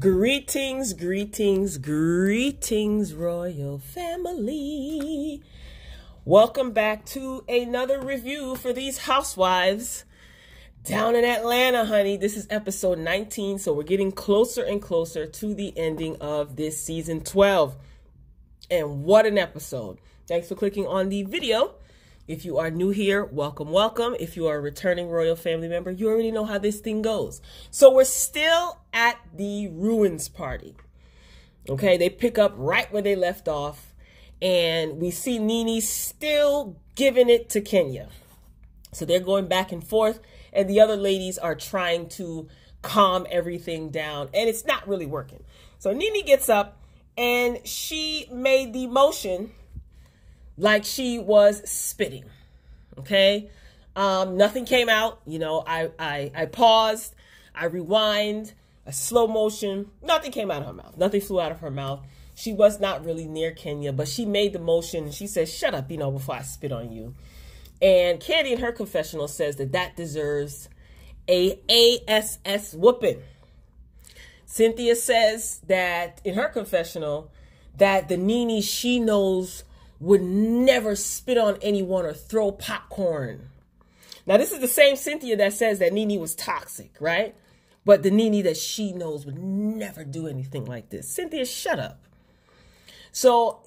Greetings, greetings, greetings, royal family. Welcome back to another review for these housewives down in Atlanta, honey. This is episode 19, so we're getting closer and closer to the ending of this season 12. And what an episode. Thanks for clicking on the video. If you are new here, welcome, welcome. If you are a returning royal family member, you already know how this thing goes. So we're still at the ruins party. Okay, they pick up right where they left off. And we see NENE still giving it to Kenya. So they're going back and forth. And the other ladies are trying to calm everything down. And it's not really working. So NENE gets up and she made the motion like she was spitting. Okay. Nothing came out. You know, I paused, I rewind, a slow motion. Nothing came out of her mouth. Nothing flew out of her mouth. She was not really near Kenya, but she made the motion. And she said, shut up, you know, before I spit on you. And Candy in her confessional says that that deserves a ASS whooping. Cynthia says that in her confessional that the NENE she knows would never spit on anyone or throw popcorn. Now, this is the same Cynthia that says that NENE was toxic, right? But the NENE that she knows would never do anything like this. Cynthia, shut up. So,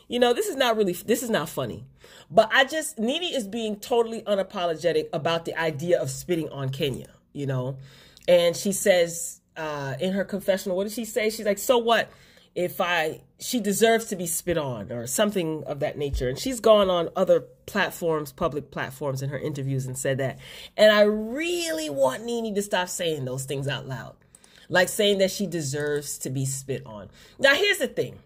you know, this is not funny. But NENE is being totally unapologetic about the idea of spitting on Kenya, you know? And she says in her confessional, what did she say? She's like, so what? If she deserves to be spit on or something of that nature. And she's gone on other platforms, public platforms in her interviews and said that. And I really want NENE to stop saying those things out loud. Like saying that she deserves to be spit on. Now, here's the thing.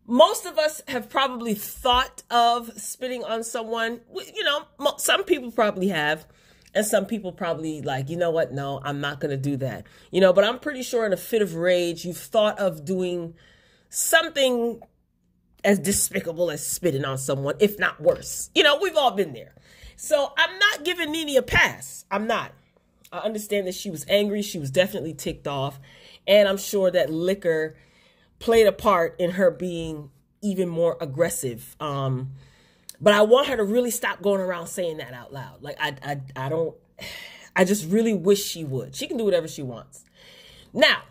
Most of us have probably thought of spitting on someone. You know, some people probably have. And some people probably like, you know what? No, I'm not going to do that. You know, but I'm pretty sure in a fit of rage, you've thought of doing something as despicable as spitting on someone, if not worse. You know, we've all been there. So I'm not giving NENE a pass. I'm not. I understand that she was angry. She was definitely ticked off. And I'm sure that liquor played a part in her being even more aggressive. But I want her to really stop going around saying that out loud. Like, I just really wish she would. She can do whatever she wants. Now,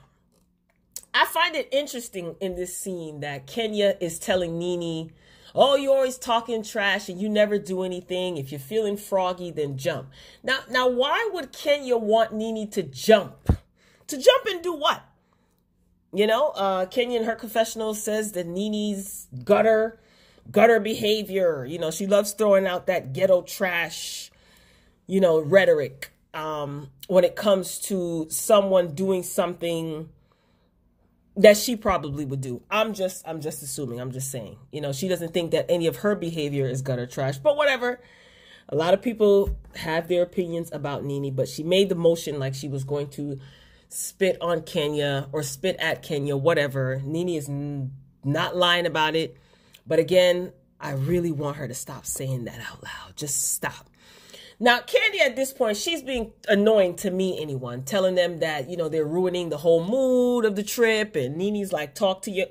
I find it interesting in this scene that Kenya is telling NENE, oh, you're always talking trash and you never do anything. If you're feeling froggy, then jump. Now, why would Kenya want NENE to jump? To jump and do what? You know, Kenya in her confessional says that NENE's gutter behavior, you know, she loves throwing out that ghetto trash, you know, rhetoric when it comes to someone doing something that she probably would do. I'm just assuming, I'm just saying, you know, she doesn't think that any of her behavior is gutter trash, but whatever. A lot of people have their opinions about NENE, but she made the motion like she was going to spit on Kenya or spit at Kenya, whatever. NENE is not lying about it. But again, I really want her to stop saying that out loud. Just stop. Now, Candy at this point, she's being annoying to me, anyone, telling them that, you know, they're ruining the whole mood of the trip. And NENE's like, talk to your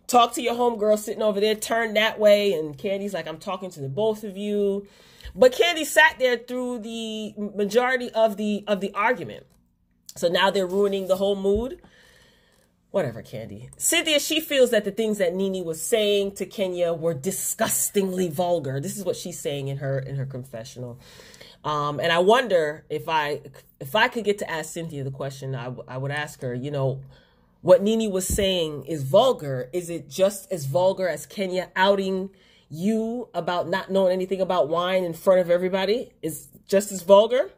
homegirl sitting over there, turn that way. And Candy's like, I'm talking to the both of you. But Candy sat there through the majority of the argument. So now they're ruining the whole mood. Whatever, Candy. Cynthia, she feels that the things that NENE was saying to Kenya were disgustingly vulgar. This is what she's saying in her confessional. And I wonder if I could get to ask Cynthia the question, I would ask her, you know, what NENE was saying is vulgar. Is it just as vulgar as Kenya outing you about not knowing anything about wine in front of everybody? Is just as vulgar?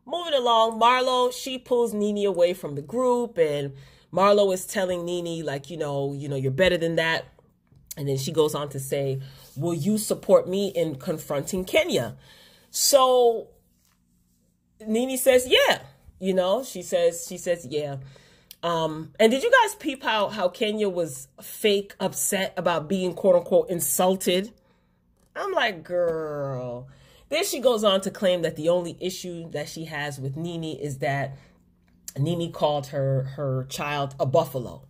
Moving along, Marlo, she pulls NENE away from the group, and Marlo is telling NENE, like, you know, you're better than that. And then she goes on to say, will you support me in confronting Kenya? So NENE says, yeah, you know, she says, yeah. And did you guys peep how Kenya was fake upset about being quote unquote insulted? I'm like, girl, Then she goes on to claim that the only issue that she has with NENE is that NENE called her child a buffalo.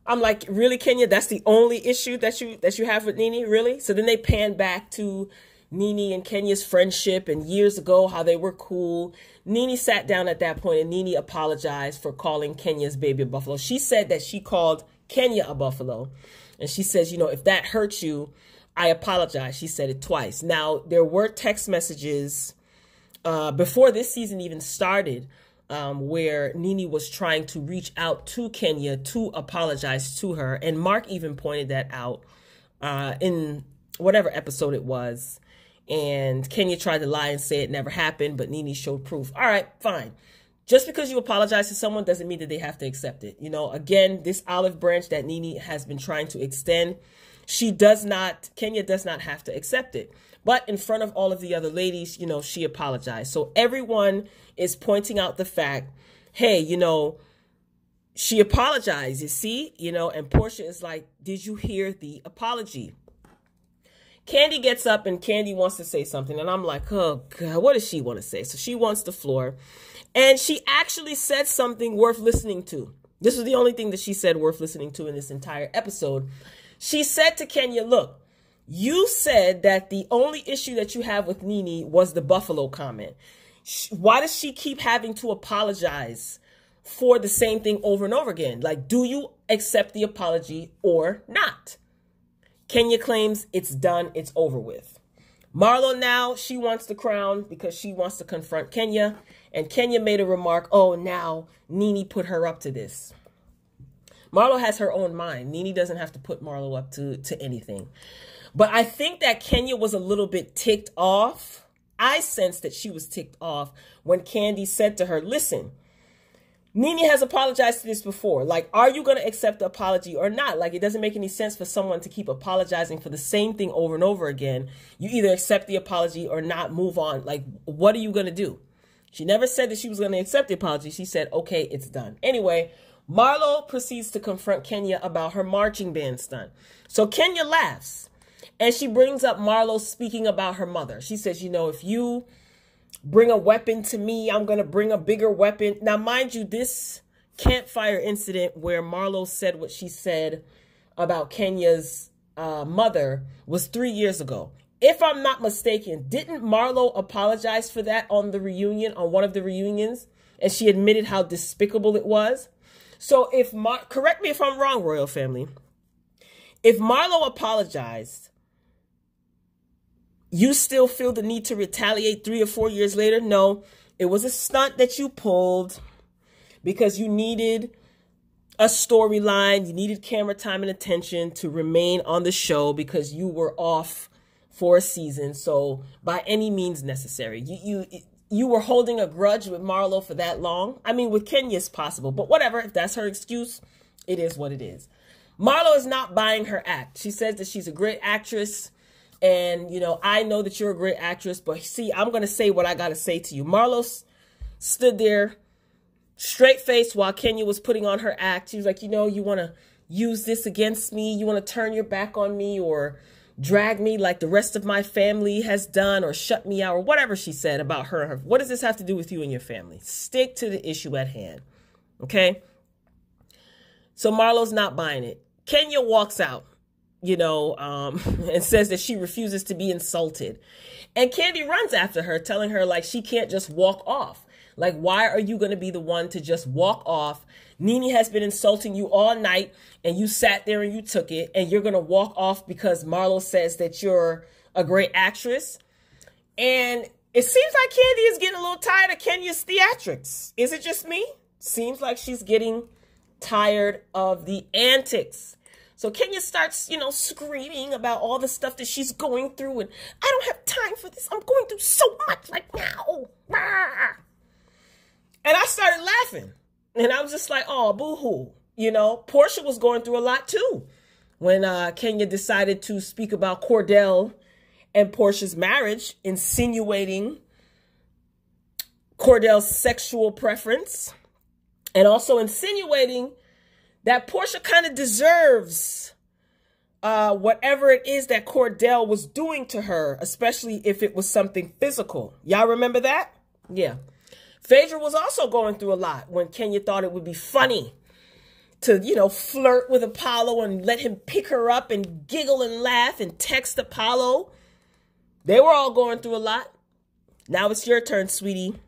I'm like, really, Kenya? That's the only issue that you have with NENE, really? So then they pan back to NENE and Kenya's friendship and years ago, how they were cool. NENE sat down at that point and NENE apologized for calling Kenya's baby a buffalo. She said that she called Kenya a buffalo. And she says, you know, if that hurts you, I apologize. She said it twice. Now, there were text messages before this season even started where NENE was trying to reach out to Kenya to apologize to her. And Mark even pointed that out in whatever episode it was. And Kenya tried to lie and say it never happened, but NENE showed proof. All right, fine. Just because you apologize to someone doesn't mean that they have to accept it. You know, again, this olive branch that NENE has been trying to extend, Kenya does not have to accept it. But in front of all of the other ladies, you know, she apologized. So everyone is pointing out the fact, hey, you know, she apologized, you see, you know, and Portia is like, did you hear the apology? Candy gets up and Candy wants to say something. And I'm like, oh, God, what does she want to say? So she wants the floor. And she actually said something worth listening to. This was the only thing that she said worth listening to in this entire episode. She said to Kenya, look, you said that the only issue that you have with NENE was the buffalo comment. Why does she keep having to apologize for the same thing over and over again? Like, do you accept the apology or not? Kenya claims it's done, it's over with. Marlo now, she wants the crown because she wants to confront Kenya. And Kenya made a remark, oh, now NENE put her up to this. Marlo has her own mind. NENE doesn't have to put Marlo up to anything. But I think that Kenya was a little bit ticked off. I sensed that she was ticked off when Candy said to her, listen, NENE has apologized to this before. Like, are you going to accept the apology or not? Like, it doesn't make any sense for someone to keep apologizing for the same thing over and over again. You either accept the apology or not, move on. Like, what are you going to do? She never said that she was going to accept the apology. She said, okay, it's done. Anyway, Marlo proceeds to confront Kenya about her marching band stunt. So Kenya laughs and she brings up Marlo speaking about her mother. She says, you know, if you bring a weapon to me, I'm going to bring a bigger weapon. Now, mind you, this campfire incident where Marlo said what she said about Kenya's mother was 3 years ago. If I'm not mistaken, didn't Marlo apologize for that on the reunion, on one of the reunions? And she admitted how despicable it was. So correct me if I'm wrong, Royal Family. If Marlo apologized, you still feel the need to retaliate 3 or 4 years later? No, it was a stunt that you pulled because you needed a storyline. You needed camera time and attention to remain on the show because you were off for a season. So by any means necessary, you were holding a grudge with Marlo for that long. I mean, with Kenya it's possible, but whatever. If that's her excuse, it is what it is. Marlo is not buying her act. She says that she's a great actress. And, you know, I know that you're a great actress, but see, I'm going to say what I got to say to you. Marlo stood there straight-faced while Kenya was putting on her act. She was like, you know, you want to use this against me? You want to turn your back on me or drag me like the rest of my family has done or shut me out or whatever she said about her. What does this have to do with you and your family? Stick to the issue at hand, okay? So Marlo's not buying it. Kenya walks out, you know, and says that she refuses to be insulted. And Candy runs after her, telling her, like, she can't just walk off. Like, why are you going to be the one to just walk off? NENE has been insulting you all night, and you sat there and you took it, and you're going to walk off because Marlo says that you're a great actress. And it seems like Candy is getting a little tired of Kenya's theatrics. Is it just me? Seems like she's getting tired of the antics. So Kenya starts, you know, screaming about all the stuff that she's going through. And I don't have time for this. I'm going through so much right now. And I started laughing. And I was just like, oh, boo-hoo. You know, Portia was going through a lot too. When Kenya decided to speak about Cordell and Portia's marriage, insinuating Cordell's sexual preference. And also insinuating that Portia kind of deserves whatever it is that Cordell was doing to her, especially if it was something physical. Y'all remember that? Yeah. Phaedra was also going through a lot when Kenya thought it would be funny to, you know, flirt with Apollo and let him pick her up and giggle and laugh and text Apollo. They were all going through a lot. Now it's your turn, sweetie.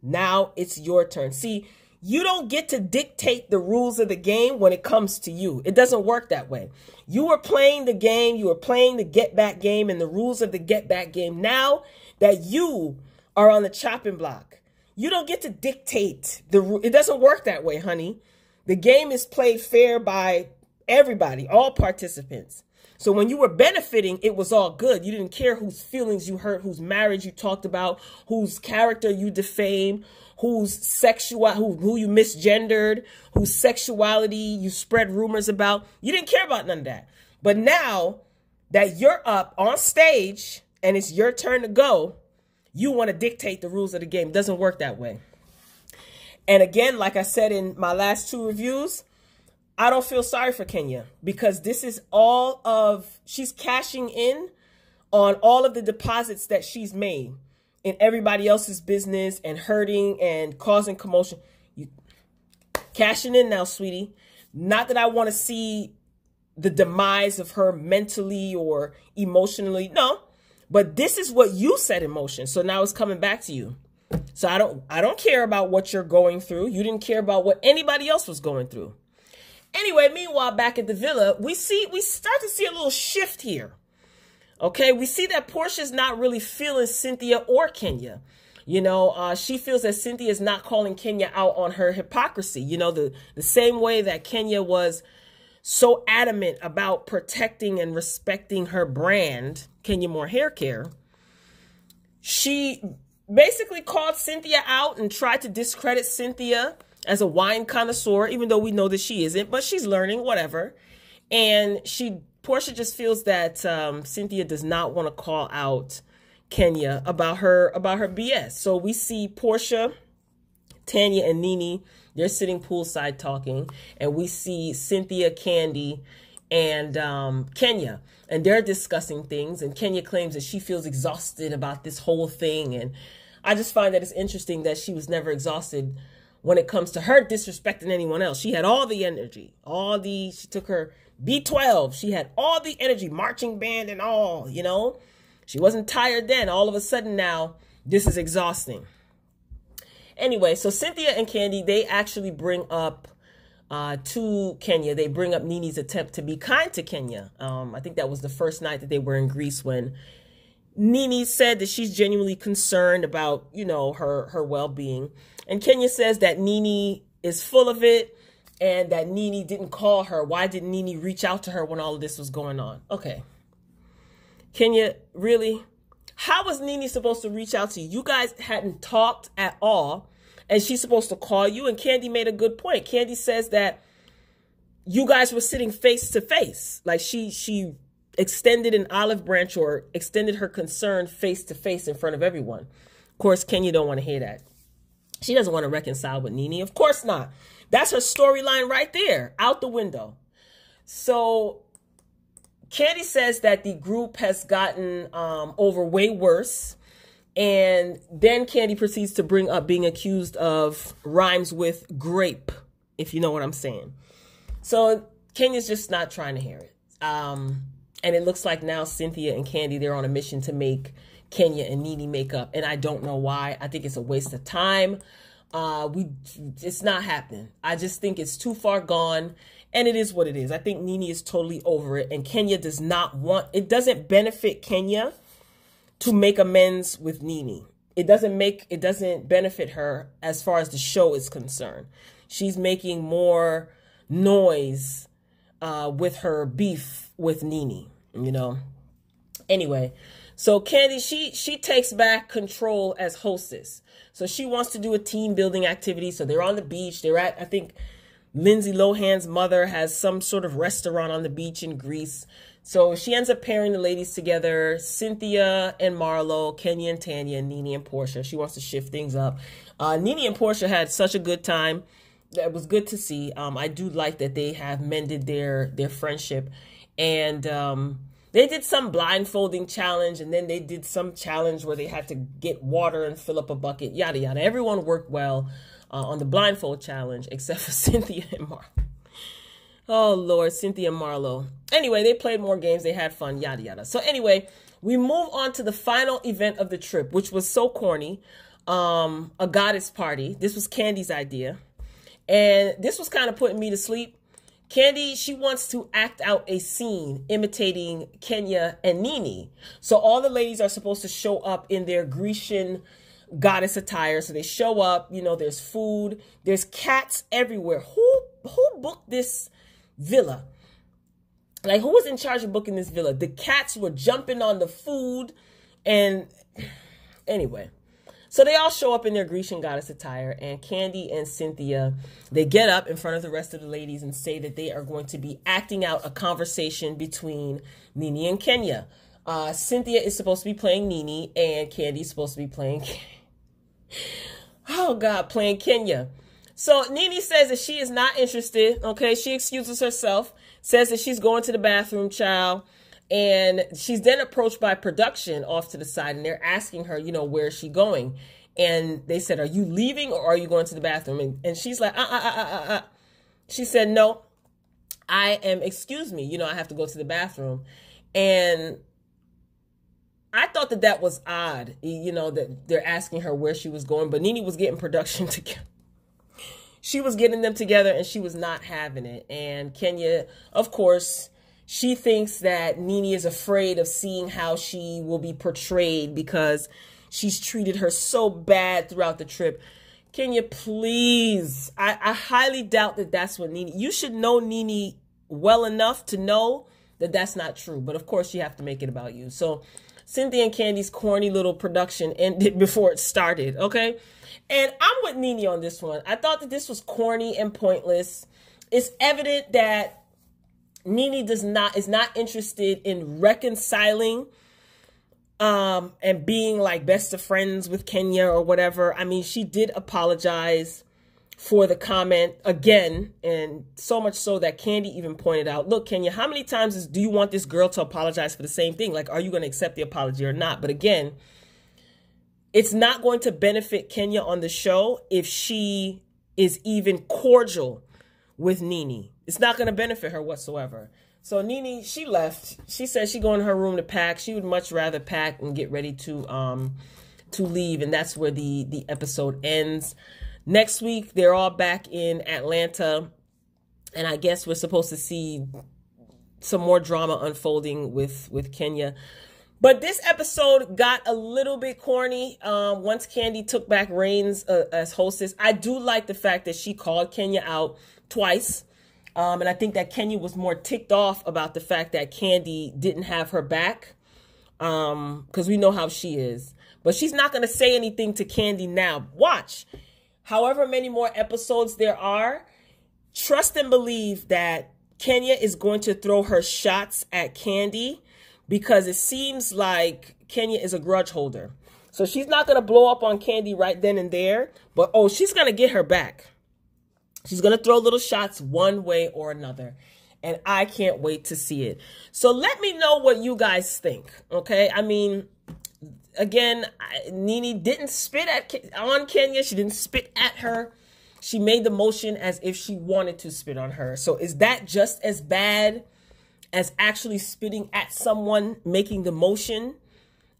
Now it's your turn. See, you don't get to dictate the rules of the game when it comes to you. It doesn't work that way. You were playing the game. You were playing the get back game and the rules of the get back game. Now that you are on the chopping block, you don't get to dictate the rule. It doesn't work that way, honey. The game is played fair by everybody, all participants. So when you were benefiting, it was all good. You didn't care whose feelings you hurt, whose marriage you talked about, whose character you defamed, whose who you misgendered, whose sexuality you spread rumors about. You didn't care about none of that. But now that you're up on stage and it's your turn to go, you want to dictate the rules of the game. It doesn't work that way. And again, like I said in my last 2 reviews, I don't feel sorry for Kenya because this is all of, she's cashing in on all of the deposits that she's made in everybody else's business and hurting and causing commotion. You cashing in now, sweetie. Not that I want to see the demise of her mentally or emotionally. No, but this is what you set in motion. So now it's coming back to you. So I don't care about what you're going through. You didn't care about what anybody else was going through. Anyway, meanwhile, back at the villa, we start to see a little shift here. Okay, we see that Portia's not really feeling Cynthia or Kenya. You know, she feels that Cynthia is not calling Kenya out on her hypocrisy. You know, the same way that Kenya was so adamant about protecting and respecting her brand, Kenya Moore Hair Care. She basically called Cynthia out and tried to discredit Cynthia as a wine connoisseur, even though we know that she isn't, but she's learning, whatever. And Portia just feels that Cynthia does not want to call out Kenya about her BS. So we see Portia, Tanya, and NENE, they're sitting poolside talking, and we see Cynthia, Candy, and Kenya, and they're discussing things, and Kenya claims that she feels exhausted about this whole thing, and I just find that it's interesting that she was never exhausted when it comes to her disrespecting anyone else. She had all the energy, she took her B12, she had all the energy, marching band and all, you know. She wasn't tired then. All of a sudden now, this is exhausting. Anyway, so Cynthia and Candy, they actually bring up to Kenya, they bring up NENE's attempt to be kind to Kenya. I think that was the first night that they were in Greece when NENE said that she's genuinely concerned about, you know, her well-being. And Kenya says that NENE is full of it and that NENE didn't call her. Why didn't NENE reach out to her when all of this was going on? Okay. Kenya, really? How was NENE supposed to reach out to you? You guys hadn't talked at all, and she's supposed to call you. And Candy made a good point. Candy says that you guys were sitting face to face. Like she extended an olive branch or extended her concern face to face in front of everyone. Of course, Kenya don't want to hear that. She doesn't want to reconcile with NENE. Of course not. That's her storyline right there, out the window. So Candy says that the group has gotten over way worse. And then Candy proceeds to bring up being accused of rhymes with grape, if you know what I'm saying. So Kenya's just not trying to hear it. And it looks like now Cynthia and Candy, they're on a mission to make Kenya and NENE make up. And I don't know why. I think it's a waste of time. It's not happening. I just think it's too far gone. And it is what it is. I think NENE is totally over it. And Kenya does not want, it doesn't benefit Kenya to make amends with NENE. It doesn't benefit her as far as the show is concerned. She's making more noise with her beef with NENE, you know. Anyway, so Candy, she takes back control as hostess. So she wants to do a team building activity. So they're on the beach. They're at, I think, Lindsay Lohan's mother has some sort of restaurant on the beach in Greece. So she ends up pairing the ladies together, Cynthia and Marlo, Kenya and Tanya, and NENE and Portia. She wants to shift things up. NENE and Portia had such a good time. That was good to see. I do like that they have mended their friendship. And they did some blindfolding challenge, and then they did some challenge where they had to get water and fill up a bucket, yada, yada. Everyone worked well on the blindfold challenge, except for Cynthia and Marlo. Oh, Lord, Cynthia and Marlo. Anyway, they played more games. They had fun, yada, yada. So anyway, we move on to the final event of the trip, which was so corny. A goddess party. This was Candy's idea. And this was kind of putting me to sleep. Candy, she wants to act out a scene imitating Kenya and NENE. So all the ladies are supposed to show up in their Grecian goddess attire. So they show up, you know, there's food, there's cats everywhere. Who booked this villa? Like, who was in charge of booking this villa? The cats were jumping on the food. And anyway, so they all show up in their Grecian goddess attire, and Candy and Cynthia, they get up in front of the rest of the ladies and say that they are going to be acting out a conversation between NENE and Kenya. Cynthia is supposed to be playing NENE, and Candy is supposed to be playing, playing Kenya. So NENE says that she is not interested, okay? She excuses herself, says that she's going to the bathroom, child. And she's then approached by production off to the side, and they're asking her, you know, where is she going? And they said, are you leaving or are you going to the bathroom? And she's like, She said, no, I am, excuse me, you know, I have to go to the bathroom. And I thought that that was odd, you know, that they're asking her where she was going, but NENE was getting production together. She was getting them together, and she was not having it. And Kenya, of course, she thinks that NENE is afraid of seeing how she will be portrayed because she's treated her so bad throughout the trip. Kenya, please. I highly doubt that that's what NENE... You should know NENE well enough to know that that's not true. But of course, you have to make it about you. So Cynthia and Candy's corny little production ended before it started, okay? And I'm with NENE on this one. I thought that this was corny and pointless. It's evident that NENE is not interested in reconciling and being like best of friends with Kenya or whatever. I mean, she did apologize for the comment again, and so much so that Candy even pointed out, look, Kenya, how many times do you want this girl to apologize for the same thing? Like, are you going to accept the apology or not? But again, it's not going to benefit Kenya on the show if she is even cordial with NENE. It's not going to benefit her whatsoever. So NENE, she left. She said she go in her room to pack. She would much rather pack and get ready to leave. And that's where the episode ends. Next week, they're all back in Atlanta. And I guess we're supposed to see some more drama unfolding with Kenya. But this episode got a little bit corny once Candy took back reins as hostess. I do like the fact that she called Kenya out twice. And I think that Kenya was more ticked off about the fact that Candy didn't have her back. Because we know how she is. But she's not going to say anything to Candy now. Watch. However many more episodes there are, trust and believe that Kenya is going to throw her shots at Candy, because it seems like Kenya is a grudge holder. So she's not going to blow up on Candy right then and there. But, oh, she's going to get her back. She's going to throw little shots one way or another. And I can't wait to see it. So let me know what you guys think. Okay? I mean, again, NENE didn't spit on Kenya. She didn't spit at her. She made the motion as if she wanted to spit on her. So is that just as bad as actually spitting at someone, making the motion?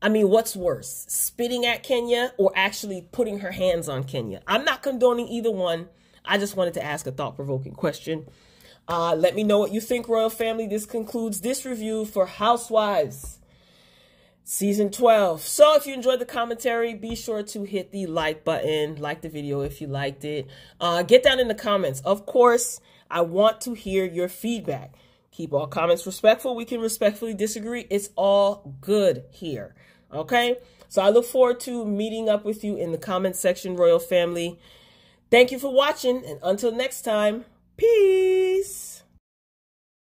I mean, what's worse? Spitting at Kenya or actually putting her hands on Kenya? I'm not condoning either one. I just wanted to ask a thought-provoking question. Let me know what you think, Royal Family. This concludes this review for Housewives Season 12. So if you enjoyed the commentary, be sure to hit the like button. Like the video if you liked it. Get down in the comments. Of course, I want to hear your feedback. Keep all comments respectful. We can respectfully disagree. It's all good here. Okay? So I look forward to meeting up with you in the comment section, Royal Family. Thank you for watching, and until next time, peace.